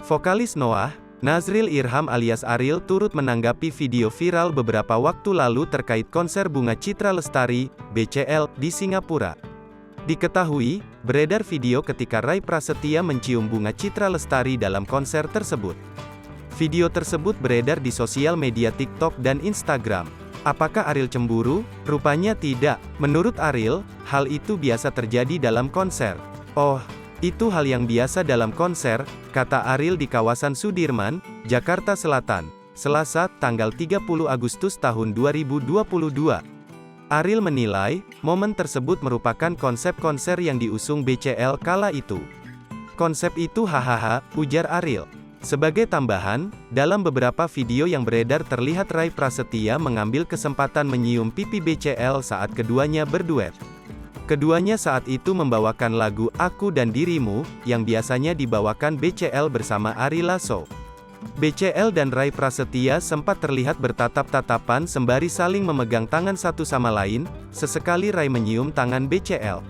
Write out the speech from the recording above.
Vokalis Noah, Nazril Irham alias Ariel turut menanggapi video viral beberapa waktu lalu terkait konser Bunga Citra Lestari, BCL, di Singapura. Diketahui, beredar video ketika Rai Prasetya mencium Bunga Citra Lestari dalam konser tersebut. Video tersebut beredar di sosial media TikTok dan Instagram. Apakah Ariel cemburu? Rupanya tidak. Menurut Ariel, hal itu biasa terjadi dalam konser. "Oh, itu hal yang biasa dalam konser," kata Ariel di kawasan Sudirman, Jakarta Selatan, Selasa, tanggal 30 Agustus tahun 2022. Ariel menilai, momen tersebut merupakan konsep konser yang diusung BCL kala itu. "Konsep itu hahaha," ujar Ariel. Sebagai tambahan, dalam beberapa video yang beredar terlihat Rai Prasetya mengambil kesempatan menyium pipi BCL saat keduanya berduet. Keduanya saat itu membawakan lagu Aku dan Dirimu, yang biasanya dibawakan BCL bersama Ari Lasso. BCL dan Rai Prasetya sempat terlihat bertatap-tatapan sembari saling memegang tangan satu sama lain, sesekali Rai menyium tangan BCL.